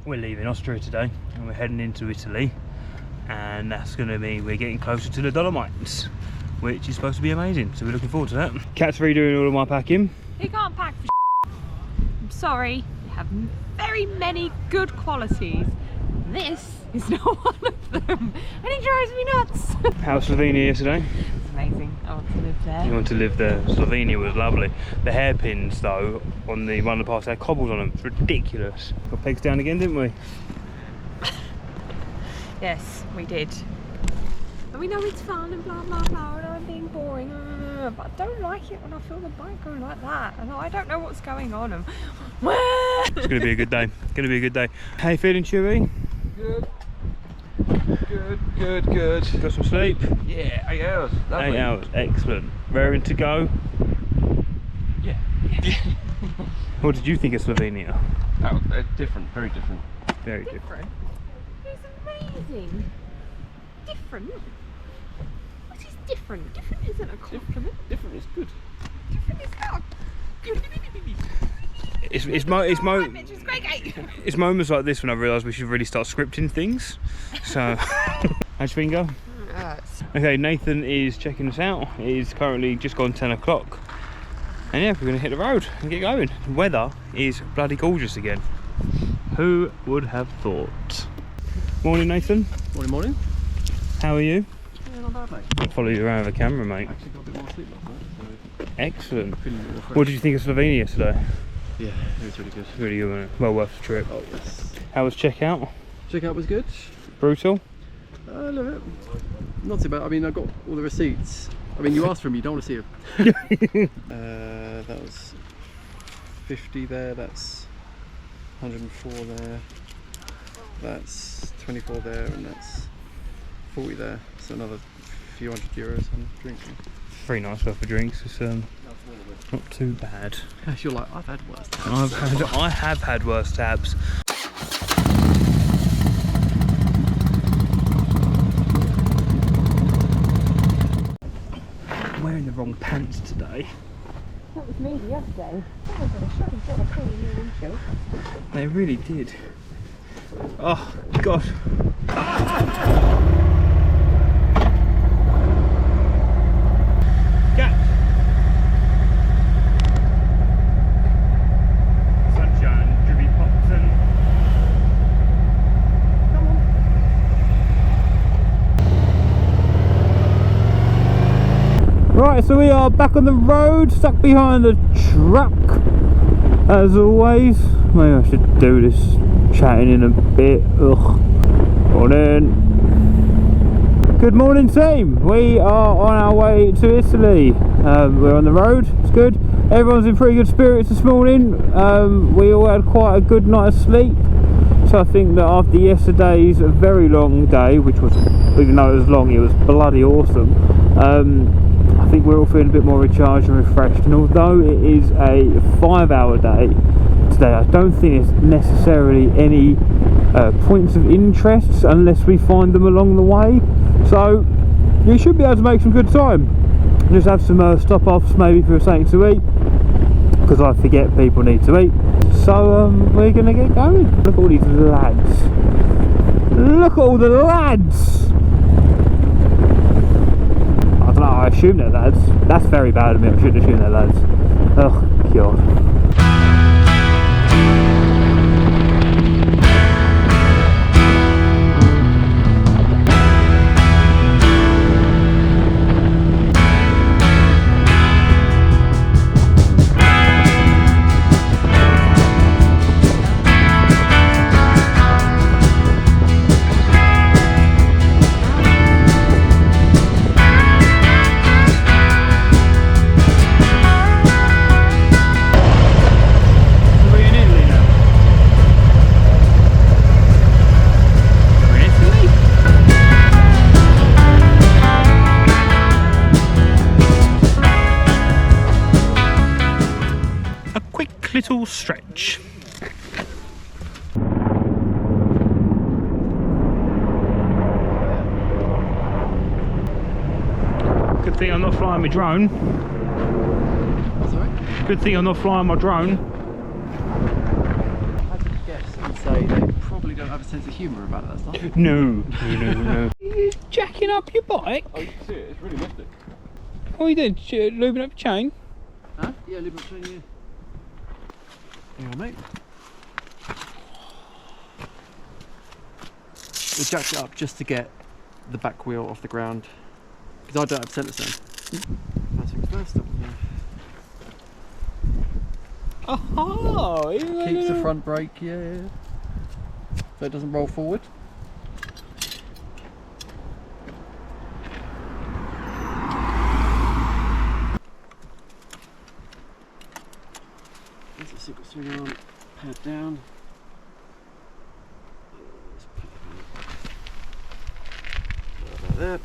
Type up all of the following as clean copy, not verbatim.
We're leaving Austria today and we're heading into Italy, and that's going to mean we're getting closer to the Dolomites, which is supposed to be amazing, so we're looking forward to that. Kat's redoing all of my packing. You can't pack for I'm sorry, you have very many good qualities. This is not one of them, and it drives me nuts. How was Slovenia yesterday? It's amazing. I want to live there. You want to live there. Slovenia was lovely. The hairpins though, on the one of the paths had cobbles on them. It's ridiculous. Got pegs down again, didn't we? Yes, we did. And we know it's fun and blah blah blah, and I'm being boring, but I don't like it when I feel the bike going like that, and I don't know what's going on. And it's going to be a good day. It's going to be a good day. How you feeling, Chewy? Good. Good. Got some sleep? Yeah, 8 hours. Lovely. 8 hours, excellent. Raring to go? Yeah. What did you think of Slovenia? Oh, different, very different. Very different. It's amazing. Different? What is different? Different isn't a compliment. Different is good. Different is not good. It's moments like this when I realise we should really start scripting things. So, how's your finger? Okay, Nathan is checking us out. It is currently just gone 10 o'clock. And yeah, we're going to hit the road and get going. The weather is bloody gorgeous again. Who would have thought? Morning, Nathan. Morning. How are you? Yeah, not bad, mate. I'll follow you around with a camera, mate. Actually got a bit more sleep last night, so Excellent. feeling a bit more fresh. What did you think of Slovenia yesterday? Yeah, it was really good. Really good, wasn't it? Well worth the trip. Oh yes. How was checkout? Checkout was good. Brutal? A little bit. Not too bad. I mean, I got all the receipts. I mean, you asked for them, you don't want to see them. That was 50 there, that's 104 there, that's 24 there, and that's 40 there. So another few €100 on drinks. Very nice worth of drinks. It's not too bad. You're like, I've had worse tabs. I have had worse tabs. I'm wearing the wrong pants today. That was me the other day. That was a shocking sort of thing in your windshield. They really did. Oh God. Right, so we are back on the road, stuck behind the truck, as always. Maybe I should do this chatting in a bit. Ugh. Morning. Good morning, team. We are on our way to Italy. We're on the road, it's good. Everyone's in pretty good spirits this morning. We all had quite a good night of sleep. So I think that after yesterday's very long day, which was, even though it was long, it was bloody awesome. I think we're all feeling a bit more recharged and refreshed, and although it is a 5-hour day today, I don't think there's necessarily any points of interest unless we find them along the way, so you should be able to make some good time. Just have some stop-offs maybe for something to eat, because I forget people need to eat. So we're going to get going. Look at all these lads. Look at all the lads. I assume they're lads. That's very bad of me. I shouldn't assume they're lads. Oh God. Little stretch. Good thing I'm not flying my drone. Sorry? Good thing I'm not flying my drone. I could guess and say they probably don't have a sense of humour about that stuff. No. You're jacking up your bike? Oh, you can see it, it's really lifted. What are you doing? Lubing up your chain? Huh? Yeah, lubing up chain, yeah. Hang on, mate. We jacked it up just to get the back wheel off the ground because I don't have centre stand. That's things first up here. Oh, Keeps the front brake, yeah. So it doesn't roll forward. There's a single swing on, pad down. There.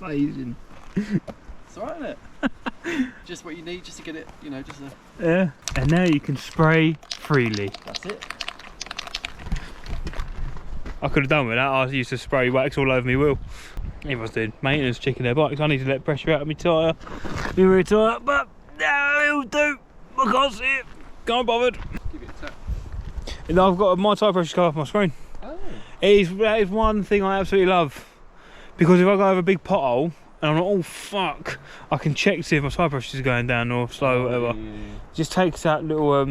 Amazing. It's alright, isn't it? Just what you need, just to get it, you know, just a... Yeah. And now you can spray freely. That's it. I could have done with that. I used to spray wax all over my wheel. Everyone's doing maintenance, checking their bikes. I need to let pressure out of my tyre, my rear tyre, but no, it'll do. I can't see it. Can't bothered. Give it a tap. And I've got my tyre pressure come off my screen. Oh. That is one thing I absolutely love. Because if I go over a big pothole and I'm like, oh fuck, I can check to see if my tyre pressure is going down or slow or whatever. Yeah. Just takes that little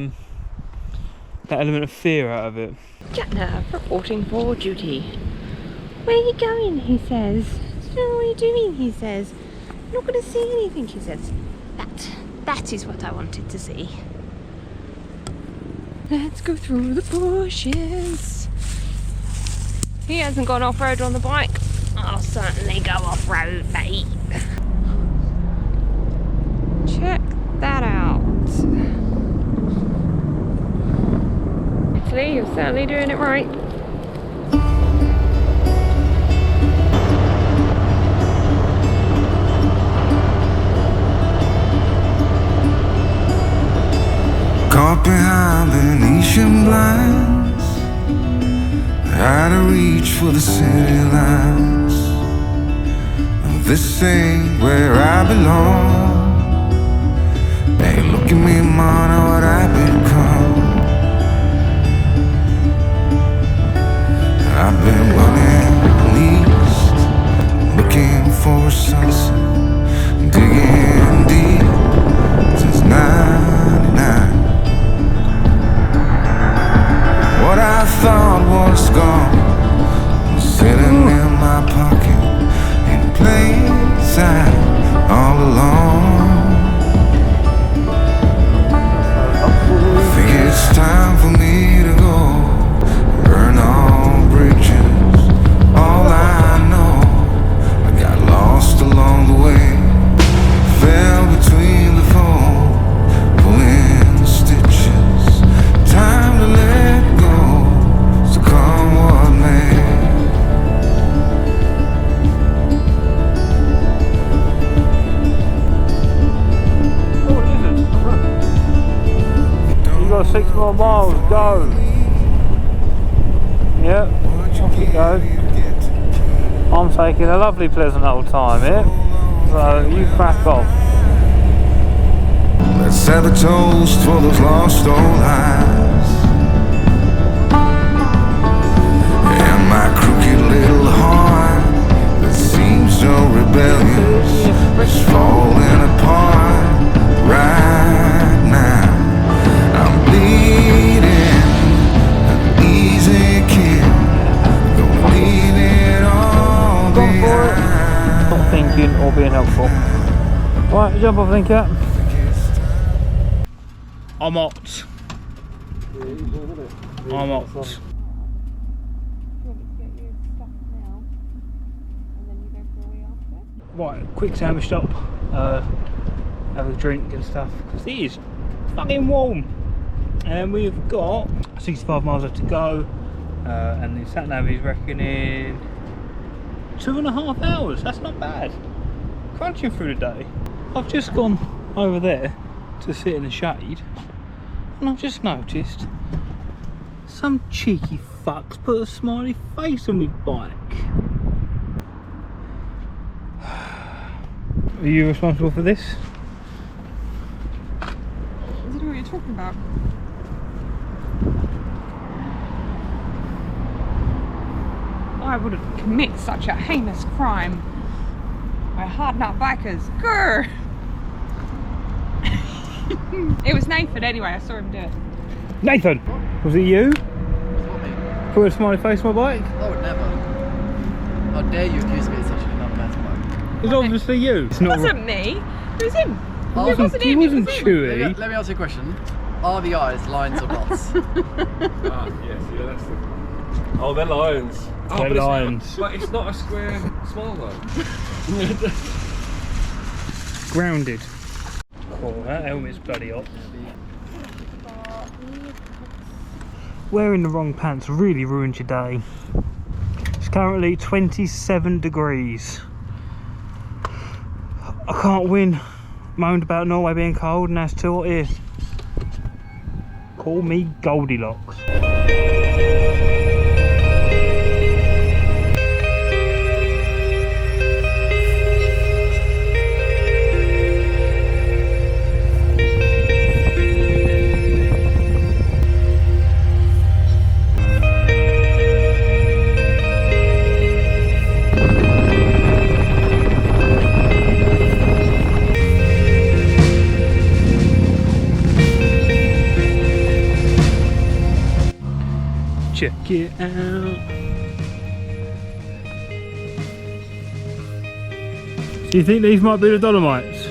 that element of fear out of it. Jatnav reporting for duty. Where are you going? He says. I don't know what you're doing, he says. You're not going to see anything, he says. That is what I wanted to see. Let's go through the bushes. He hasn't gone off-road on the bike. I'll certainly go off-road, mate. Check that out. Actually, you're certainly doing it right. Caught behind Venetian blinds, out of reach for the city lights. This ain't where I belong. Hey, look at me, man, what I've become. I've been running east, looking for a sunset, digging deep since '99. What I thought was gone was sitting in my pocket in plain sight all along. I think it's time for me to go, burn all bridges. All I know, I got lost along the way, fell between the foam, pulling stitches. Time to let go, so come what may. You got 6 more miles, go. Yep, off you go. I'm taking a lovely pleasant old time here, so you crack on. Let's have a toast for those lost old eyes, and my crooked little heart that seems so rebellious is falling apart right now. I'm bleeding, an easy kid, gonna leave it all behind. Not thinking or being helpful. Right, jump off, think out. I'm hot. I'm hot. Right, quick sandwich stop. Have a drink and stuff because it is fucking warm. And we've got 65 miles left to go. And the sat nav is reckoning 2.5 hours. That's not bad. Crunching through the day. I've just gone over there to sit in the shade, and I've just noticed some cheeky fucks put a smiley face on my bike. Are you responsible for this? you're talking about. I wouldn't commit such a heinous crime. We're hard-nut bikers. Grr! It was Nathan anyway, I saw him do it. Nathan! Was it you? What, me? Put a smiley face on my bike? I would never. How dare you accuse me of such an unbad It's obviously you. It's not. It wasn't me, it was him. Oh, It wasn't He him, it wasn't was him. chewy. Let me ask you a question. Are the eyes lines or dots? Yes, yeah, that's the... Oh, they're lions. Oh, They're but it's- lions. But it's not a square smile though. Grounded. Cool, that helmet's bloody hot. Wearing the wrong pants really ruins your day. It's currently 27 degrees. I can't win. Moaned about Norway being cold and that's too hot here. Call me Goldilocks. Check it out. Do you think these might be the Dolomites?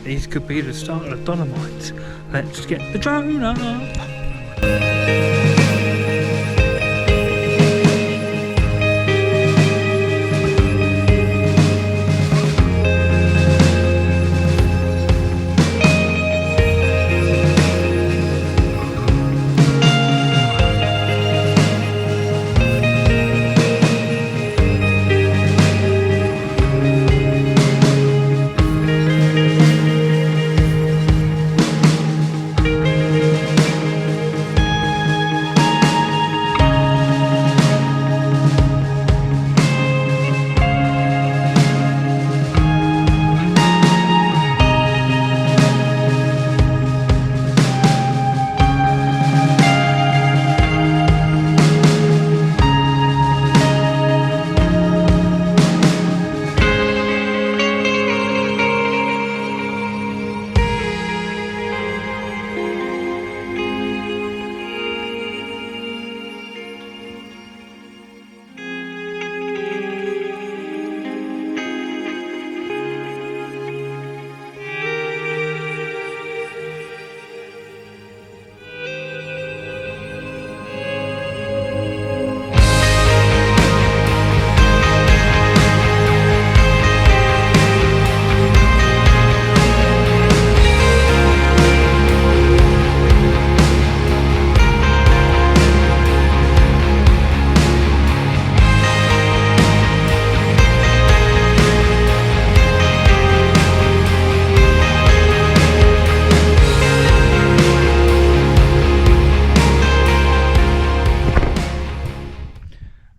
These could be the start of the Dolomites. Let's get the drone up.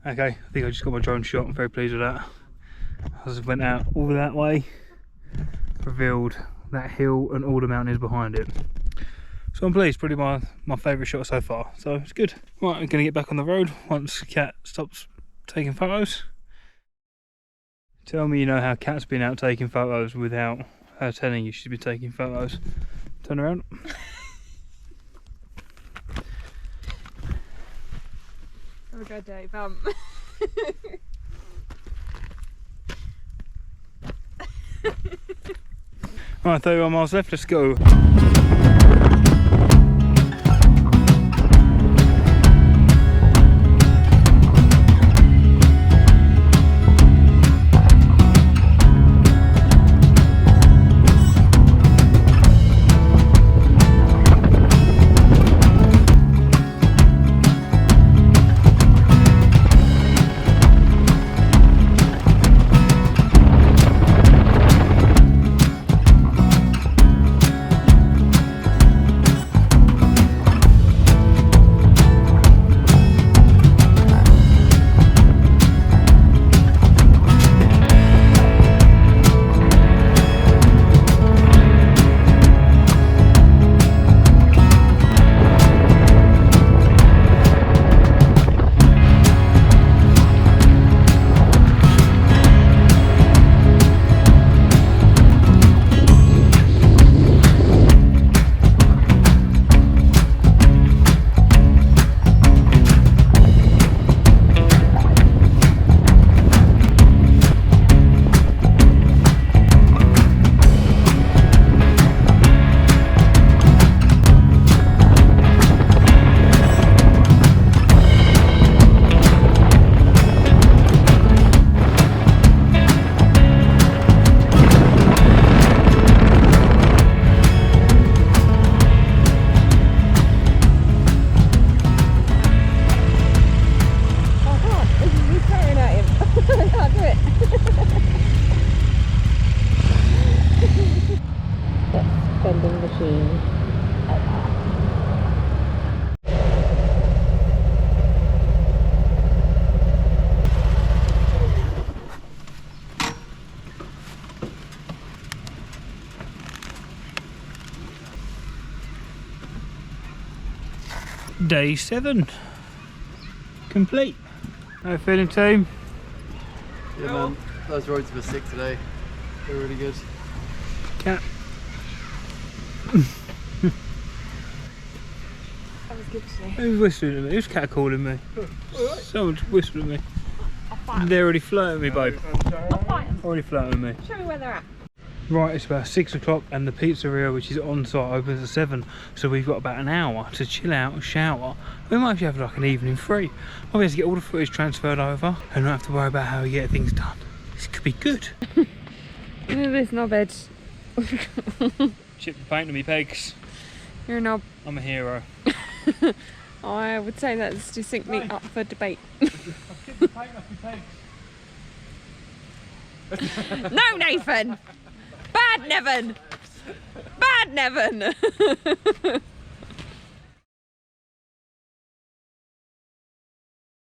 Okay, I think I just got my drone shot. I'm very pleased with that. I just went out all that way, revealed that hill and all the mountains behind it. So I'm pleased, probably my favourite shot so far. So it's good. Right, I'm going to get back on the road once Kat stops taking photos. Tell me you know how Kat's been out taking photos without her telling you she's been taking photos. Turn around. Have a good day, bump. Right, 31 miles left, let's go. Day 7 complete. How you feeling, team? Yeah, man. Those roads were sick today. They were really good. Cat. That was good today. Who's whistling at me? Who's cat calling me? Someone's whistling at me. I'll fight 'em. They're already flirting me, babe. I'll fight 'em. Already flirting me. Show me where they're at. Right, it's about 6 o'clock and the pizzeria, which is on site, opens at 7. So we've got about an hour to chill out and shower. We might actually have like an evening free. I'll be able to get all the footage transferred over and not have to worry about how we get things done. This could be good. Look at this knobhead. Chip the paint on me pegs. You're a knob. I'm a hero. I would say that's distinctly up for debate. Chip the paint off my pegs. No, Nathan! Bad Nevin! Bad Nevin!